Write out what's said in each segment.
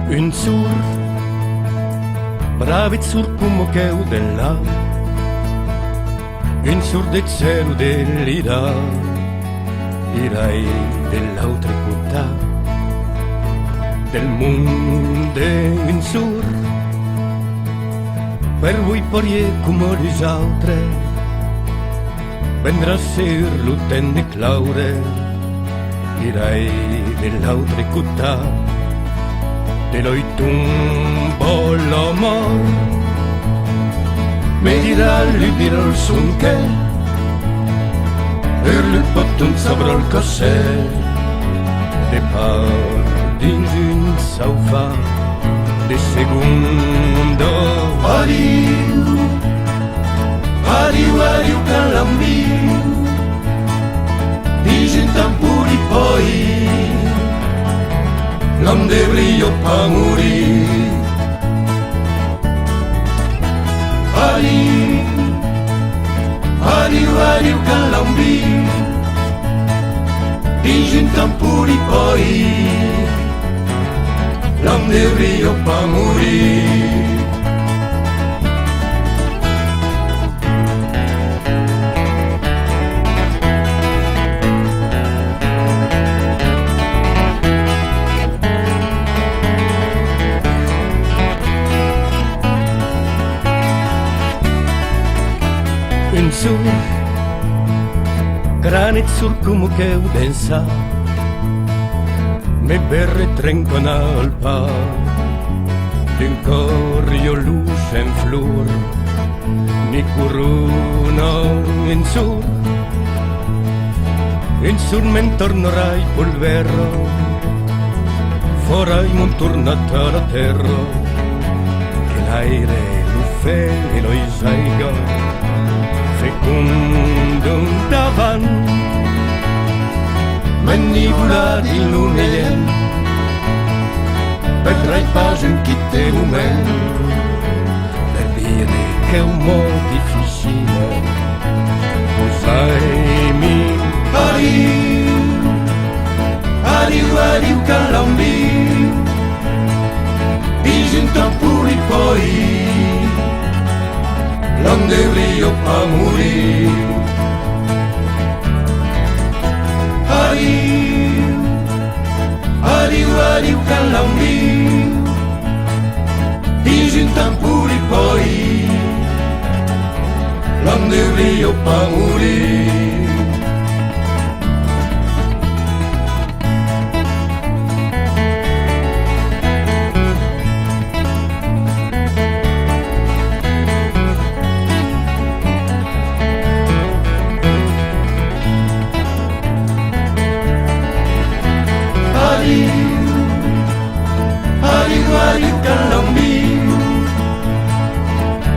Un sur, bravit sur como que o della, un sur de cielo dell'ira, irai dell'altra città, del mondo un sur, per voi porie come les altres, vendrà a ser l'utente claure, irai dell'altra città, de l'oi tumbo l'amor, me dirà lui dirà il son che, per lui pot un sabrò il cos'è, de par dins un sofà, de segundo. Adiu, adiu, adiu calambiu, dice in tampuri poi, l'homme de brio pas mourir. Adiu, adiu, adiu calambiu, dice in tampuri poi, l'homme de brio pas mourir. Un sur, granit sur como que o densa, me berre trencona al pa, d'un corrio luce en flor, ni corona un sur men tornerai polverro, forai mon tornata la terra, che l'aire l'uffe e lo isaiga, fecondo davant, manipula di luneien, vedrai pas un quitte moment, per dire che è un mo' difficile, usaimi. Adiu, adiu, adiu calambiu, dice un tampuri poi, l'homme de brio pas mourir. Adiu, adiu, adiu calambiu, dice un tampuri poi, l'homme de brio pas mourir. Adiu, adiu calambiu,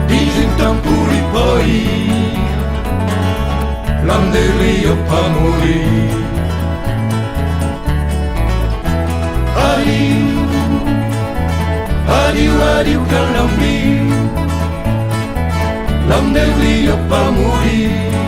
dice un tampuri poi, l'homme de brio pas mourir. Adiu, adiu, adiu calambiu, l'homme de brio pas mourir.